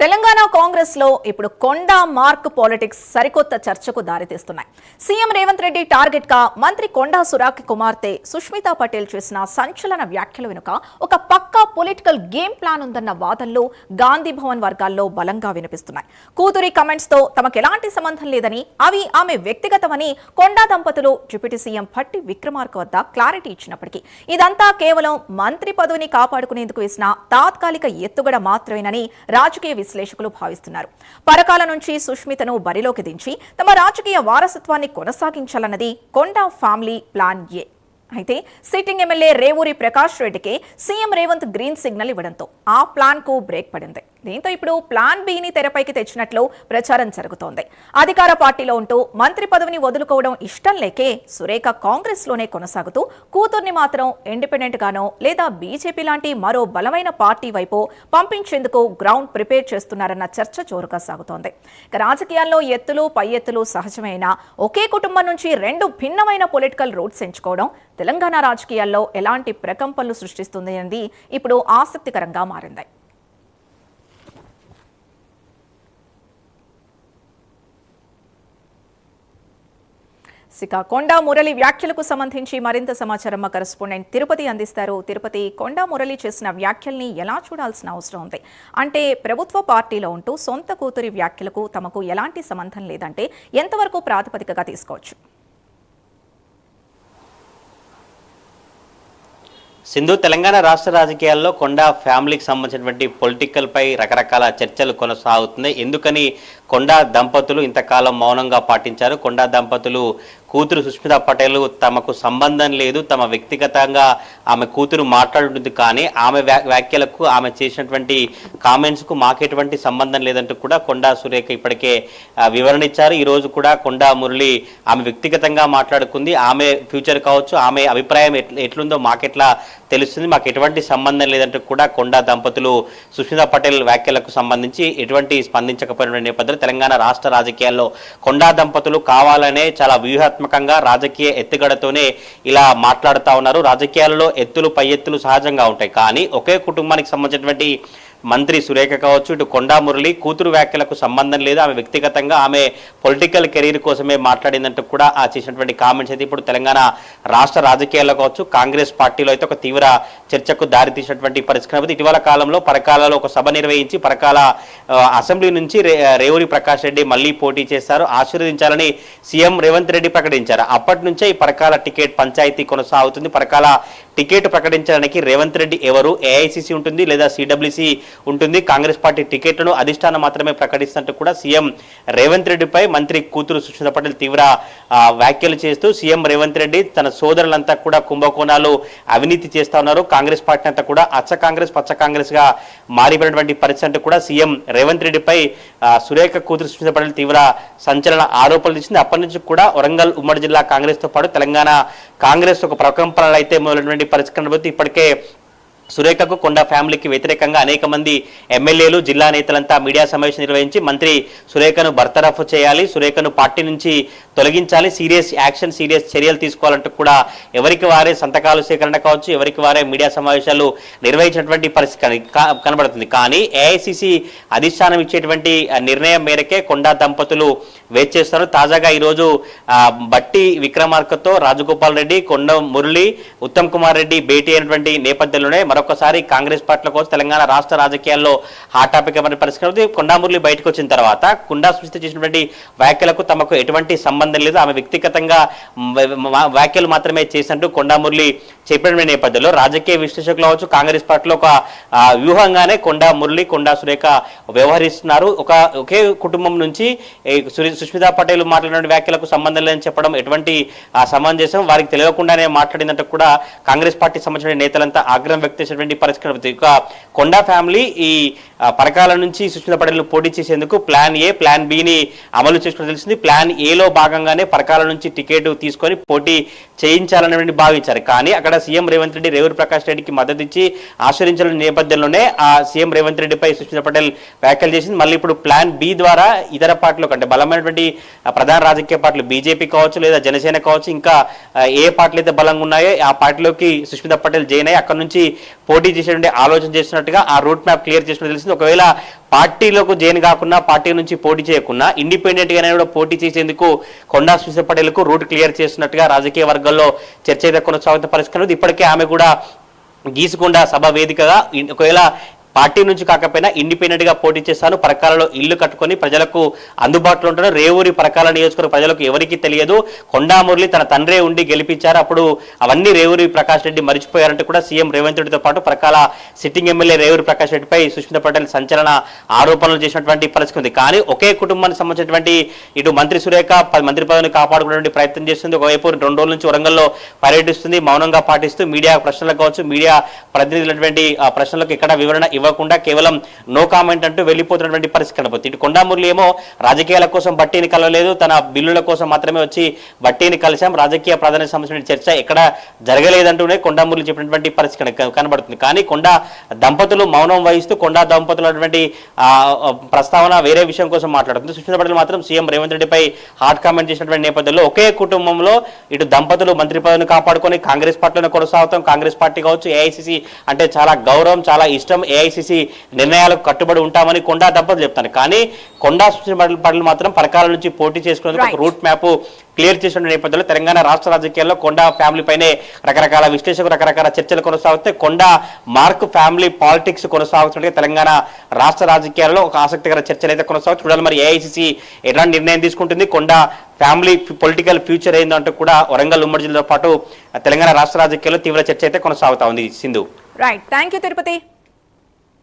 తెలంగాణ కాంగ్రెస్ లో ఇప్పుడు కొండ మార్క్ పాలిటిక్స్ సరికొత్త చర్చకు దారితీస్తున్నాయి. సీఎం రేవంత్ రెడ్డి టార్గెట్ గా మంత్రి కొండా సురాకి కుమార్తె సుష్మితా పటేల్ చేసిన సంచలన వ్యాఖ్యల వెనుక ఒక పక్కా పొలిటికల్ గేమ్ ప్లాన్ ఉందన్న వాదనలు గాంధీ భవన్ వర్గాల్లో బలంగా వినిపిస్తున్నాయి. కూతురి కమెంట్స్ తో తమకు ఎలాంటి సంబంధం లేదని, అవి ఆమె వ్యక్తిగతమని కొండా దంపతులు డిప్యూటీ సీఎం భట్టి విక్రమార్క వద్ద క్లారిటీ ఇచ్చినప్పటికీ ఇదంతా కేవలం మంత్రి పదవిని కాపాడుకునేందుకు వేసిన తాత్కాలిక ఎత్తుగడ మాత్రమేనని రాజకీయ విశ్లేషకులు భావిస్తున్నారు. పరకాల నుంచి సుష్మితను బరిలోకి దించి తమ రాజకీయ వారసత్వాన్ని కొనసాగించాలన్నది కొండా ఫ్యామిలీ ప్లాన్ ఏ. అయితే సిట్టింగ్ ఎమ్మెల్యే రేవూరి ప్రకాష్ రెడ్డికి సీఎం రేవంత్ గ్రీన్ సిగ్నల్ ఇవ్వడంతో ఆ ప్లాన్ కు బ్రేక్ పడింది. దీంతో ఇప్పుడు ప్లాన్ బిని తెరపైకి తెచ్చినట్లు ప్రచారం జరుగుతోంది. అధికార పార్టీలో ఉంటూ మంత్రి పదవిని వదులుకోవడం ఇష్టం లేకే సురేఖ కాంగ్రెస్ లోనే కొనసాగుతూ కూతుర్ని మాత్రం ఇండిపెండెంట్ గానో లేదా బీజేపీ లాంటి మరో బలమైన పార్టీ వైపు పంపించేందుకు గ్రౌండ్ ప్రిపేర్ చేస్తున్నారన్న చర్చ జోరుగా సాగుతోంది. రాజకీయాల్లో ఎత్తులు పై ఎత్తులు సహజమైన ఒకే కుటుంబం నుంచి రెండు భిన్నమైన పొలిటికల్ రూట్స్ ఎంచుకోవడం తెలంగాణ రాజకీయాల్లో ఎలాంటి ప్రకంపనలు సృష్టిస్తుంది అనేది ఇప్పుడు ఆసక్తికరంగా మారింది. కొండా మురళి వ్యాఖ్యలకు సంబంధించి మరింత సమాచారం మా కరెస్పాండెంట్ తిరుపతి అందిస్తారు. తిరుపతి, కొండా మురళి చేసిన వ్యాఖ్యల్ని ఎలా చూడాల్సిన అవసరం ఉంది? అంటే ప్రభుత్వ పార్టీలో ఉంటూ సొంత కూతురి వ్యాఖ్యలకు తమకు ఎలాంటి సంబంధం లేదంటే ఎంతవరకు ప్రాతిపదికగా తీసుకోవచ్చు? సింధు, తెలంగాణ రాష్ట్ర రాజకీయాల్లో కొండా ఫ్యామిలీకి సంబంధించినటువంటి పొలిటికల్ పై రకరకాల చర్చలు కొనసాగుతున్నాయి. ఎందుకని కొండా దంపతులు ఇంతకాలం మౌనంగా పాటించారు? కొండా దంపతులు కూతురు సుష్మితా పటేల్ తమకు సంబంధం లేదు, తమ వ్యక్తిగతంగా ఆమె కూతురు మాట్లాడుతుంది, కానీ ఆమె వ్యాఖ్యలకు ఆమె చేసినటువంటి కామెంట్స్కు మాకెటువంటి సంబంధం లేదంటూ కూడా కొండా సురేఖ ఇప్పటికే వివరణ ఇచ్చారు. ఈరోజు కూడా కొండా మురళి ఆమె వ్యక్తిగతంగా మాట్లాడుకుంది. ఆమె ఫ్యూచర్ కావచ్చు, ఆమె అభిప్రాయం ఎట్లుందో మాకెట్లా తెలుస్తుంది, మాకు ఎటువంటి సంబంధం లేదంటూ కూడా కొండా దంపతులు సుష్మితా పటేల్ వ్యాఖ్యలకు సంబంధించి ఎటువంటి స్పందించకపోయిన నేపథ్యంలో తెలంగాణ రాష్ట్ర రాజకీయాల్లో కొండా దంపతులు కావాలనే చాలా వ్యూహాత్మకంగా రాజకీయ ఎత్తుగడతోనే ఇలా మాట్లాడుతూ ఉన్నారు. రాజకీయాల్లో ఎత్తులు పై ఎత్తులు సహజంగా ఉంటాయి, కానీ ఒకే కుటుంబానికి సంబంధించినటువంటి మంత్రి సురేఖ కావచ్చు, ఇటు కొండా మురళి కూతురు వ్యాఖ్యలకు సంబంధం లేదు, ఆమె వ్యక్తిగతంగా ఆమె పొలిటికల్ కెరీర్ కోసమే మాట్లాడిందంటూ కూడా ఆ చేసినటువంటి కామెంట్స్ అయితే ఇప్పుడు తెలంగాణ రాష్ట్ర రాజకీయాల్లో కావచ్చు, కాంగ్రెస్ పార్టీలో అయితే ఒక తీవ్ర చర్చకు దారితీసినటువంటి పరిస్థితి. ఇటీవల కాలంలో పరకాలలో ఒక సభ నిర్వహించి పరకాల అసెంబ్లీ నుంచి రేవూరి ప్రకాష్ రెడ్డి మళ్లీ పోటీ చేశారు, ఆశీర్వదించాలని సీఎం రేవంత్ రెడ్డి ప్రకటించారు. అప్పటి నుంచే ఈ పరకాల టికెట్ పంచాయతీ కొనసాగుతుంది. పరకాల టికెట్ ప్రకటించడానికి రేవంత్ రెడ్డి ఎవరు, ఏఐసిసి ఉంటుంది లేదా సిడబ్ల్యూసి ఉంటుంది, కాంగ్రెస్ పార్టీ టికెట్లను అధిష్టానం మాత్రమే ప్రకటిస్తున్నట్టు కూడా సీఎం రేవంత్ రెడ్డిపై మంత్రి కూతురు సుష్మితా పటేల్ తీవ్ర వ్యాఖ్యలు చేస్తూ సీఎం రేవంత్ రెడ్డి తన సోదరులంతా కూడా కుంభకోణాలు అవినీతి చేస్తా ఉన్నారు, కాంగ్రెస్ పార్టీ అంతా కూడా అచ్చ కాంగ్రెస్ పచ్చ కాంగ్రెస్ గా మారిపోయినటువంటి పరిస్థితి కూడా సీఎం రేవంత్ రెడ్డిపై సురేఖ కూతురు సుష్మితా పటేల్ తీవ్ర సంచలన ఆరోపణలు చేసింది. అప్పటి నుంచి కూడా వరంగల్ ఉమ్మడి జిల్లా కాంగ్రెస్ తో పాటు తెలంగాణ కాంగ్రెస్ ఒక ప్రకంపనలు అయితే మొదలైనటువంటి పరిస్థితి. ఇప్పటికే సురేఖకు కొండా ఫ్యామిలీకి వ్యతిరేకంగా అనేక మంది ఎమ్మెల్యేలు జిల్లా నేతలంతా మీడియా సమావేశం నిర్వహించి మంత్రి సురేఖను బర్తరఫ్ చేయాలి, సురేఖను పార్టీ నుంచి తొలగించాలి, సీరియస్ చర్యలు తీసుకోవాలంటూ కూడా ఎవరికి వారే సంతకాలు సేకరణ కావచ్చు, ఎవరికి వారే మీడియా సమావేశాలు నిర్వహించినటువంటి పరిస్థితి కనబడుతుంది. కానీ ఏఐసిసి అధిష్టానం ఇచ్చేటువంటి నిర్ణయం మేరకే కొండా దంపతులు వేచి చేస్తారు. తాజాగా ఈరోజు బట్టి విక్రమార్కతో రాజగోపాల్ రెడ్డి, కొండ మురళి, ఉత్తమ్ కుమార్ రెడ్డి భేటీ అయినటువంటి నేపథ్యంలోనే మరొకసారి కాంగ్రెస్ పార్టీల కోసం తెలంగాణ రాష్ట్ర రాజకీయాల్లో హాట్ టాపిక్ అనే పరిస్థితి. కొండా మురళి బయటకు వచ్చిన తర్వాత కొండా సుష్మిత చేసినటువంటి వ్యాఖ్యలకు తమకు ఎటువంటి సంబంధం లేదు, ఆమె వ్యక్తిగతంగా వ్యాఖ్యలు మాత్రమే చేసినట్టు కొండా మురళి చెప్పిన నేపథ్యంలో రాజకీయ విశ్లేషకులు కావచ్చు, కాంగ్రెస్ పార్టీలో ఒక వ్యూహంగానే కొండా మురళి, కొండా సురేఖ వ్యవహరిస్తున్నారు. ఒకే కుటుంబం నుంచి సుష్మితా పటేల్ మాట్లాడిన వ్యాఖ్యలకు సంబంధం లేదని చెప్పడం ఎటువంటి సమంజసం, వారికి తెలియకుండానే మాట్లాడినట్టు కూడా కాంగ్రెస్ పార్టీ సంబంధించిన నేతలంతా ఆగ్రహం వ్యక్తం చేసినటువంటి పరిస్థితి. ఇక కొండా ఫ్యామిలీ ఈ పరకాల నుంచి సుష్మితా పటేల్ పోటీ చేసేందుకు ప్లాన్ ఏ, ప్లాన్ బిని అమలు చేసుకుని తెలిసింది. ప్లాన్ ఏలో భాగంగానే పరకాల నుంచి టికెట్ తీసుకొని పోటీ చేయించాలని భావించారు. కానీ అక్కడ సీఎం రేవంత్ రెడ్డి రేవూరి ప్రకాష్ రెడ్డికి మద్దతు ఇచ్చి ఆశ్రయించిన నేపథ్యంలోనే ఆ సీఎం రేవంత్ రెడ్డిపై సుష్మితా పటేల్ వ్యాఖ్యలు చేసింది. మళ్ళీ ఇప్పుడు ప్లాన్ బి ద్వారా ఇతర పార్టీలు కంటే బలమైనటువంటి ప్రధాన రాజకీయ పార్టీలు బీజేపీ కావచ్చు లేదా జనసేన కావచ్చు, ఇంకా ఏ పార్టీలు అయితే బలంగా ఉన్నాయో ఆ పార్టీలోకి సుష్మితా పటేల్ జాయిన్ అయ్యి అక్కడ నుంచి పోటీ చేసేటువంటి ఆలోచన చేస్తున్నట్టుగా ఆ రూట్ మ్యాప్ క్లియర్ చేసినట్టు తెలిసింది. కనిపిస్తుంది. ఒకవేళ పార్టీలోకి జాయిన్ కాకుండా, పార్టీ నుంచి పోటీ చేయకుండా ఇండిపెండెంట్ గానే కూడా పోటీ చేసేందుకు కొండా సురేష్ పటేల్కు రూట్ క్లియర్ చేస్తున్నట్టుగా రాజకీయ వర్గాల్లో చర్చ అయితే కొనసాగుతున్న పరిస్థితి. ఇప్పటికే ఆమె కూడా గీసుకొండ సభ వేదికగా ఒకవేళ పార్టీ నుంచి కాకపోయినా ఇండిపెండెంట్ గా పోటీ చేస్తాను, పరకాలలో ఇల్లు కట్టుకొని ప్రజలకు అందుబాటులో ఉంటాను, రేవూరి పరకాల నియోజకవర్గ ప్రజలకు ఎవరికీ తెలియదు, కొండా మురళి తన తండ్రే ఉండి గెలిపించారు, అప్పుడు అవన్నీ రేవూరి ప్రకాష్ రెడ్డి మరిచిపోయారంటూ కూడా సీఎం రేవంత్ రెడ్డితో పాటు పరకాల సిట్టింగ్ ఎమ్మెల్యే రేవూరి ప్రకాష్ రెడ్డిపై సుష్మితా పటేల్ సంచలన ఆరోపణలు చేసినటువంటి పరిస్థితి ఉంది. కానీ ఒకే కుటుంబానికి సంబంధించినటువంటి ఇటు మంత్రి సురేఖ మంత్రి పదవిని కాపాడుకునే ప్రయత్నం చేస్తుంది. ఒకవైపు 2 రోజుల నుంచి వరంగల్లో పర్యటిస్తుంది, మౌనంగా పాటిస్తూ మీడియా ప్రశ్నలకు కావచ్చు, మీడియా ప్రతినిధులటువంటి ప్రశ్నలకు ఎక్కడ వివరణ ఇవ్వకుండా కేవలం నో కామెంట్ అంటూ వెళ్ళిపోతున్నటువంటి పరిస్థితి కనబడుతుంది. ఇటు కొండా మురళి ఏమో రాజకీయాల కోసం బట్టీని కలవలేదు, తన బిల్లుల కోసం మాత్రమే వచ్చి బట్టీని కలిశాం, రాజకీయ ప్రాధాన్యత సంబంధించిన చర్చ ఎక్కడ జరగలేదంటూనే కొండా మురళి చెప్పినటువంటి పరిస్థితి కనబడుతుంది. కానీ కొండా దంపతులు మౌనం వహిస్తూ కొండా దంపతులటువంటి ప్రస్తావన వేరే విషయం కోసం మాట్లాడుతుంది. సుష్మితా పటేల్ మాత్రం సీఎం రేవంత్ రెడ్డిపై హాట్ కామెంట్ చేసినటువంటి నేపథ్యంలో ఒకే కుటుంబంలో ఇటు దంపతులు మంత్రి పదవిని కాపాడుకొని కాంగ్రెస్ పార్టీలోనే కొనసాగుతాం, కాంగ్రెస్ పార్టీ కావచ్చు, ఏఐసిసి అంటే చాలా గౌరవం, చాలా ఇష్టం, ఏఐసిసి నిర్ణయాలకు కట్టుబడి ఉంటామని కొండా దంపతులు చెప్తారు. కానీ కొండా సుష్మితా పటేల్ మాత్రం పరకాల నుంచి పోటీ చేసుకునేందుకు ఒక రూట్ మ్యాప్ క్లియర్ చేసిన నేపథ్యంలో తెలంగాణ రాష్ట్ర రాజకీయాల్లో కొండా ఫ్యామిలీ పైనే రకరకాల విశ్లేషకులు రకరకాల చర్చలు కొనసాగుతాయి. కొండా మార్క్ ఫ్యామిలీ పాలిటిక్స్ కొనసాగుతుంటే తెలంగాణ రాష్ట్ర రాజకీయాల్లో ఒక ఆసక్తికర చర్చలు అయితే కొనసాగుతుంది. చూడాలి మరి ఏఐసిసి ఎలాంటి నిర్ణయం తీసుకుంటుంది, కొండా ఫ్యామిలీ పొలిటికల్ ఫ్యూచర్ ఏందంటూ కూడా వరంగల్ ఉమ్మడి జిల్లాతో పాటు తెలంగాణ రాష్ట్ర రాజకీయాల్లో తీవ్ర చర్చ అయితే కొనసాగుతా ఉంది. Sindhu. Right, thank you Tirupati.